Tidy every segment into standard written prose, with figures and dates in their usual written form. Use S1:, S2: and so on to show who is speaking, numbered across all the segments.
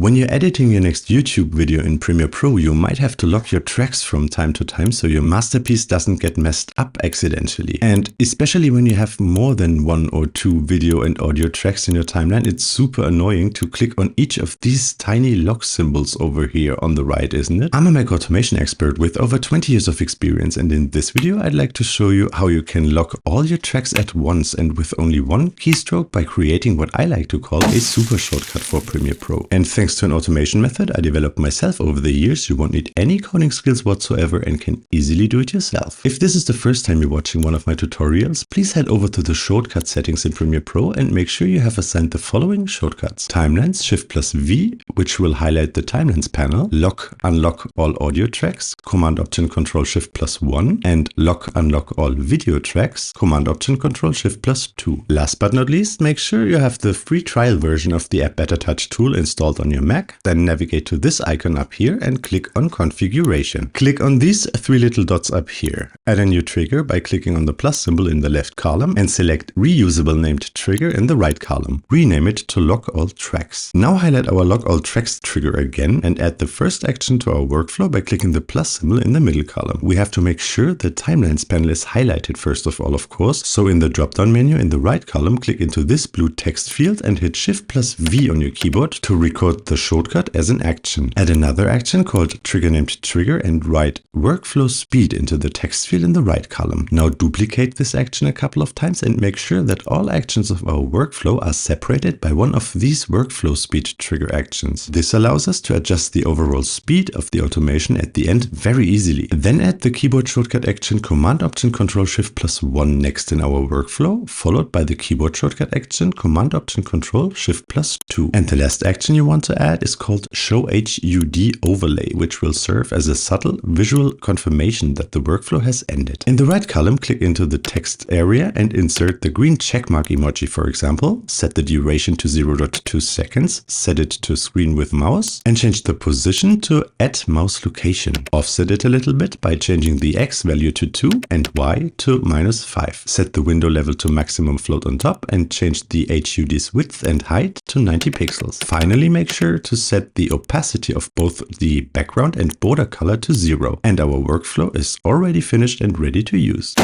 S1: When you're editing your next YouTube video in Premiere Pro, you might have to lock your tracks from time to time so your masterpiece doesn't get messed up accidentally. And especially when you have more than 1 or 2 video and audio tracks in your timeline, it's super annoying to click on each of these tiny lock symbols over here on the right, isn't it? I'm a Mac automation expert with over 20 years of experience, and in this video I'd like to show you how you can lock all your tracks at once and with only one keystroke by creating what I like to call a super shortcut for Premiere Pro. And thanks to an automation method I developed myself over the years, you won't need any coding skills whatsoever and can easily do it yourself. If this is the first time you're watching one of my tutorials, please head over to the shortcut settings in Premiere Pro and make sure you have assigned the following shortcuts: Timelines, Shift+V, which will highlight the Timelines panel, Lock, Unlock all audio tracks, Command Option Control Shift+1, and Lock, Unlock all video tracks, Command Option Control Shift+2. Last but not least, make sure you have the free trial version of the App Better Touch tool installed on your Mac. Then navigate to this icon up here and click on Configuration. Click on these 3 little dots up here. Add a new trigger by clicking on the plus symbol in the left column and select Reusable Named Trigger in the right column. Rename it to Lock All Tracks. Now highlight our Lock All Tracks trigger again and add the first action to our workflow by clicking the plus symbol in the middle column. We have to make sure the Timelines panel is highlighted first of all, of course. So in the drop-down menu in the right column, click into this blue text field and hit Shift+V on your keyboard to record the shortcut as an action. Add another action called Trigger Named Trigger and write Workflow Speed into the text field in the right column. Now duplicate this action a couple of times and make sure that all actions of our workflow are separated by one of these workflow speed trigger actions. This allows us to adjust the overall speed of the automation at the end very easily. Then add the keyboard shortcut action Command Option Control Shift+1 next in our workflow, followed by the keyboard shortcut action Command Option Control Shift+2. And the last action you want to add is called Show HUD Overlay, which will serve as a subtle visual confirmation that the workflow has ended. In the right column, click into the text area and insert the green checkmark emoji, for example. Set the duration to 0.2 seconds, set it to screen with mouse, and change the position to at mouse location. Offset it a little bit by changing the X value to 2 and Y to -5. Set the window level to maximum float on top and change the HUD's width and height to 90 pixels. Finally, make sure to set the opacity of both the background and border color to 0. And our workflow is already finished and ready to use.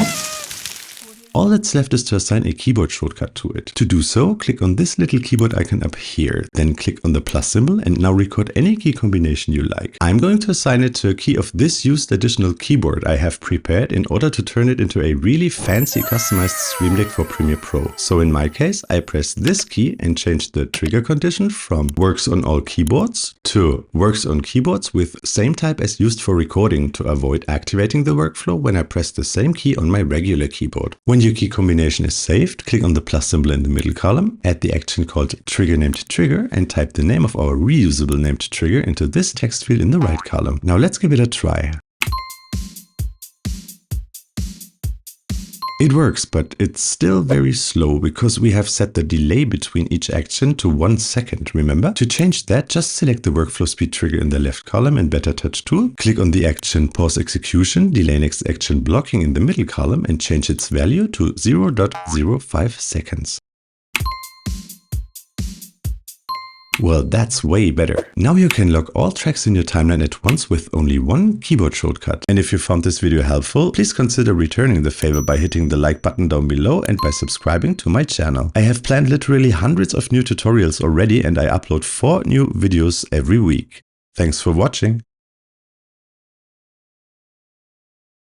S1: All that's left is to assign a keyboard shortcut to it. To do so, click on this little keyboard icon up here, then click on the plus symbol and now record any key combination you like. I'm going to assign it to a key of this used additional keyboard I have prepared in order to turn it into a really fancy customized stream deck for Premiere Pro. So in my case, I press this key and change the trigger condition from Works on all keyboards to Works on keyboards with same type as used for recording to avoid activating the workflow when I press the same key on my regular keyboard. When your key combination is saved, click on the plus symbol in the middle column, add the action called Trigger Named Trigger, and type the name of our reusable named trigger into this text field in the right column. Now let's give it a try. It works, but it's still very slow because we have set the delay between each action to 1 second, remember? To change that, just select the workflow speed trigger in the left column in Better Touch tool, click on the action Pause Execution, Delay Next Action Blocking in the middle column and change its value to 0.05 seconds. Well, that's way better. Now you can lock all tracks in your timeline at once with only one keyboard shortcut. And if you found this video helpful, please consider returning the favor by hitting the like button down below and by subscribing to my channel. I have planned literally hundreds of new tutorials already and I upload 4 new videos every week. Thanks for watching.